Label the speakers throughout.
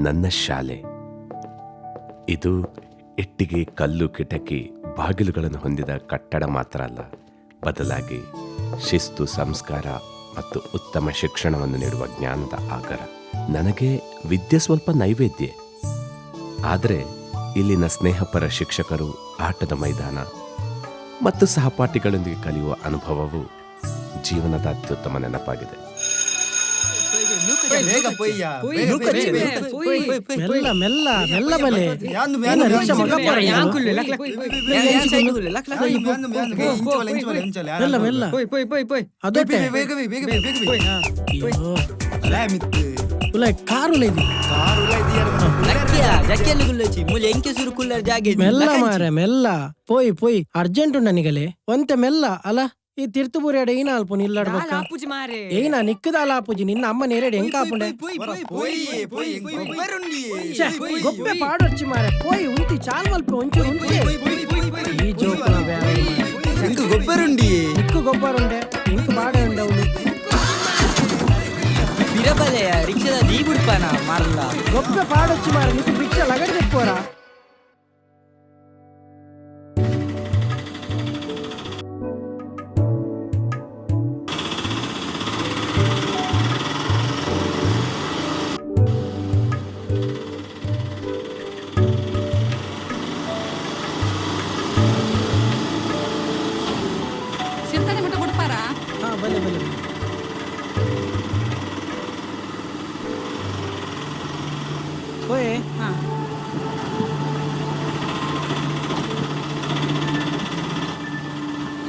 Speaker 1: ನನ್ನ ಶಾಲೆ. ಇದು ಇಟ್ಟಿಗೆ, ಕಲ್ಲು, ಕಿಟಕಿ, ಬಾಗಿಲುಗಳನ್ನು ಹೊಂದಿದ ಕಟ್ಟಡ ಮಾತ್ರ ಅಲ್ಲ, ಬದಲಾಗಿ ಶಿಸ್ತು, ಸಂಸ್ಕಾರ ಮತ್ತು ಉತ್ತಮ ಶಿಕ್ಷಣವನ್ನು ನೀಡುವ ಜ್ಞಾನದ ಆಗರ. ನನಗೆ ವಿದ್ಯೆ ಸ್ವಲ್ಪ ನೈವೇದ್ಯ, ಆದರೆ ಇಲ್ಲಿನ ಸ್ನೇಹಪರ ಶಿಕ್ಷಕರು, ಆಟದ ಮೈದಾನ ಮತ್ತು ಸಹಪಾಠಿಗಳೊಂದಿಗೆ ಕಲಿಯುವ ಅನುಭವವು ಜೀವನದ ಅತ್ಯುತ್ತಮ ನೆನಪಾಗಿದೆ.
Speaker 2: ಮೆಲ್ಲ ಮೆಲ್ಲ ಮೆಲ್ಲ ಬಲೆ ಮೆಲ್ಲ ಮೆಲ್ಲ ಅದೊಟ್ಟೆ ಮೆಲ್ಲ ಮಾರೆ ಮೆಲ್ಲ ಪೋಯ್ ಪೋಯ್ ಅರ್ಜೆಂಟ್ ಉಂಡ ನಿಗಲೆ ಒಂತೆ ಮೆಲ್ಲ ಅಲ ಈ ತಿರ್ತುಪುರಿ ಅಡ ಏನ ಅಲ್ಪು ನಿಲ್ಲಾಡ್ಬೇಕ ಏನ ನಿಕ್ಕದಾಲ ಆಪುಜಿ ನಿನ್ನ ಅಮ್ಮ ನೇರಡಿ ಎಂಕ ಆಪುಂಡೆ ಗೊಬ್ಬೆ ಪಾಡೊಚ್ಚಿ ಮಾರೆ ಪೋಯ್ ಉಂತಿ ಚಾಲ್ ಮಲ್ಪ ಒಂಚು ಉಂತಿ ಈ ಜೋಕುಲ ಎಂಕ ಗೊಬ್ಬರುಂಡಿ ನಿಕ್ಕು ಗೊಬ್ಬರುಂಡೆ ಎಂಕ ಬಾಡೆ ಉಂಡೆ ಅವಳು
Speaker 3: ಬಿರಬಲೆಯ ರಿಕ್ಷಾದ ನೀ ಬಿಡ್ಪಾನ ಮಾರಲ್ಲ
Speaker 2: ಗೊಬ್ಬೆ ಪಾಡೊಚ್ಚಿ ಮಾರೆ ನಿಕ್ಕು ರಿಕ್ಷಾ ಲಗಡೆ ತೆಪ್ಪೋರ ಬಲೆ ಬಲೆ ಓಯ್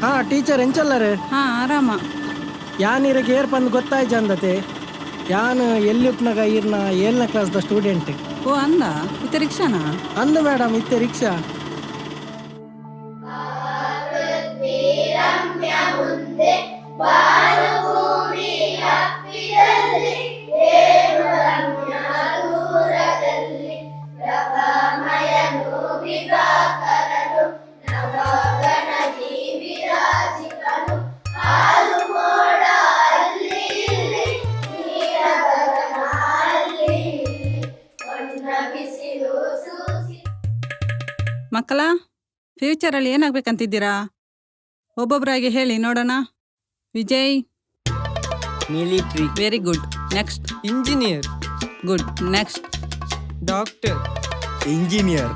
Speaker 2: ಹಾ ಟೀಚರ್ ಎಂಚಲ್ಲರೆ
Speaker 4: ಆರಾಮ
Speaker 2: ಯಾನಿರಗೆ ಏರ್ ಪಂದ್ ಗೊತ್ತಾಯ್ತು ಅಂದತೆ ಯಾನ್ ಎಲ್ಲಿಪ್ನಾಗ ಈರ್ನ 7ನೇ ಕ್ಲಾಸ್ದ ಸ್ಟೂಡೆಂಟ್.
Speaker 4: ಓ ಅಂದ ಇತ್ತೆ ರಿಕ್ಷಾನಾ
Speaker 2: ಅಂದ ಮೇಡಮ್ ಇತ್ತೆ ರಿಕ್ಷಾ.
Speaker 4: ಮಕ್ಕಳ ಫ್ಯೂಚರಲ್ಲಿ ಏನಾಗ್ಬೇಕಂತಿದ್ದೀರಾ? ಒಬ್ಬೊಬ್ಬರಾಗಿ ಹೇಳಿ ನೋಡೋಣ. Vijay
Speaker 3: military.
Speaker 4: Very good. Next
Speaker 3: engineer.
Speaker 4: Good. Next
Speaker 3: doctor. Engineer.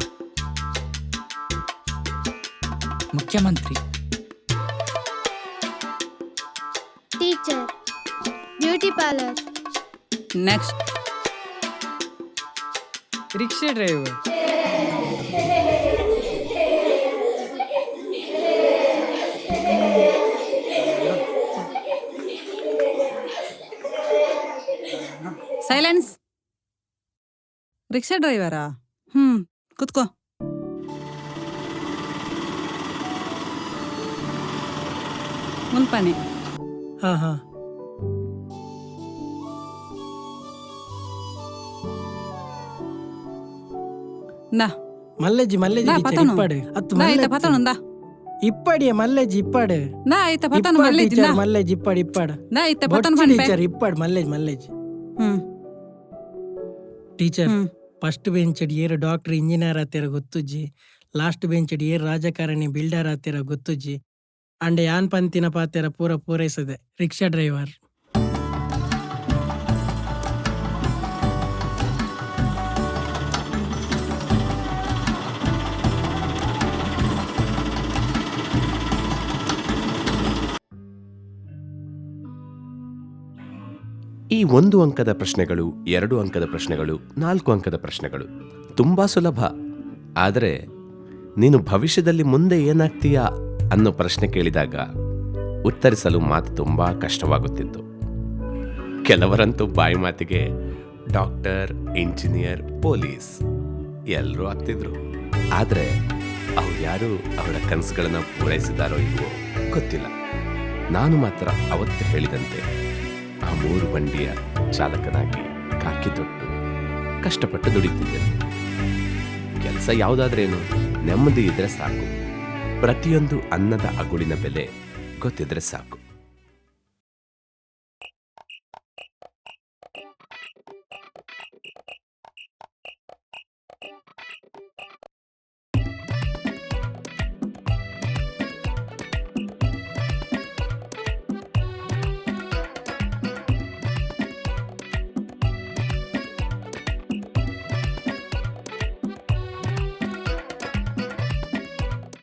Speaker 3: ಮುಖ್ಯಮಂತ್ರಿ.
Speaker 5: Teacher. Beauty parlour.
Speaker 4: Next
Speaker 3: rickshaw driver.
Speaker 4: Silence. Rickshaw ಡ್ರೈವರಾ? ಕುತ್ಕೋ. ಮುನ್ಪಾನೆ.
Speaker 2: ಹಾ ಹಾ
Speaker 4: ನಾ
Speaker 2: ಮಲ್ಲೆಜ್ಜಿ ಮಲ್ಲೆಜ್ಜಿ
Speaker 4: ನಾ
Speaker 2: ಟೀಚರ್
Speaker 4: ಪತನು.
Speaker 2: ಇಪ್ಪಾಡು ಅತ್ತು
Speaker 4: ನಾ ಐತ ಪತನು ನಾ
Speaker 2: ಇಪ್ಪಾಡಿಯ ಮಲ್ಲೆಜ್ಜಿ ಇಪ್ಪಾಡು
Speaker 4: ನಾ ಐತ ಪತನು ಮಲ್ಲೇಜ್ ನಾ
Speaker 2: ಮಲ್ಲೆಜ್ಜಿ ಇಪ್ಪಾಡು ಇಪ್ಪಾಡು
Speaker 4: ನಾ ಐತ ಪತನು ಪನ್ಪೆ
Speaker 2: ಟೀಚರ್ ಇಪ್ಪಾಡು ಮಲ್ಲೆಜ್ ಮಲ್ಲೆಜ್ ಟೀಚರ್ ಫಸ್ಟ್ ಬೆಂಚಡಿ ಏರು ಡಾಕ್ಟರ್ ಇಂಜಿನಿಯರ್ ಆತಿರ ಗೊತ್ತುಜ್ಜಿ, ಲಾಸ್ಟ್ ಬೆಂಚಡಿ ಏರು ರಾಜಕಾರಣಿ ಬಿಲ್ಡರ್ ಆತಿರ ಗೊತ್ತುಜ್ಜಿ, ಅಂಡೆ ಯಾನ್ ಪಂತಿನ ಪಾತೆರ ಪೂರ ಪೂರೈಸದೆ ರಿಕ್ಷಾ ಡ್ರೈವರ್.
Speaker 1: ಈ 1 ಅಂಕದ ಪ್ರಶ್ನೆಗಳು, 2 ಅಂಕದ ಪ್ರಶ್ನೆಗಳು, 4 ಅಂಕದ ಪ್ರಶ್ನೆಗಳು ತುಂಬ ಸುಲಭ. ಆದರೆ ನೀನು ಭವಿಷ್ಯದಲ್ಲಿ ಮುಂದೆ ಏನಾಗ್ತೀಯಾ ಅನ್ನೋ ಪ್ರಶ್ನೆ ಕೇಳಿದಾಗ ಉತ್ತರಿಸಲು ಮಾತು ತುಂಬ ಕಷ್ಟವಾಗುತ್ತಿತ್ತು. ಕೆಲವರಂತೂ ಬಾಯಿ ಮಾತಿಗೆ ಡಾಕ್ಟರ್, ಇಂಜಿನಿಯರ್, ಪೊಲೀಸ್ ಎಲ್ಲರೂ ಆಗ್ತಿದ್ರು. ಆದರೆ ಅವ್ರು ಯಾರು ಅವರ ಕನಸುಗಳನ್ನು ಪೂರೈಸಿದಾರೋ ಇಲ್ವೋ ಗೊತ್ತಿಲ್ಲ. ನಾನು ಮಾತ್ರ ಅವತ್ತು ಹೇಳಿದಂತೆ ಆ 3 ಬಂಡಿಯ ಚಾಲಕನಾಗಿ ಕಾಕಿ ತೊಟ್ಟು ಕಷ್ಟಪಟ್ಟು ದುಡಿತಿದ್ದೇನೆ. ಕೆಲಸ ಯಾವುದಾದ್ರೇನು, ನೆಮ್ಮದಿ ಇದ್ರೆ ಸಾಕು. ಪ್ರತಿಯೊಂದು ಅನ್ನದ ಅಗುಳಿನ ಬೆಲೆ ಗೊತ್ತಿದ್ರೆ ಸಾಕು.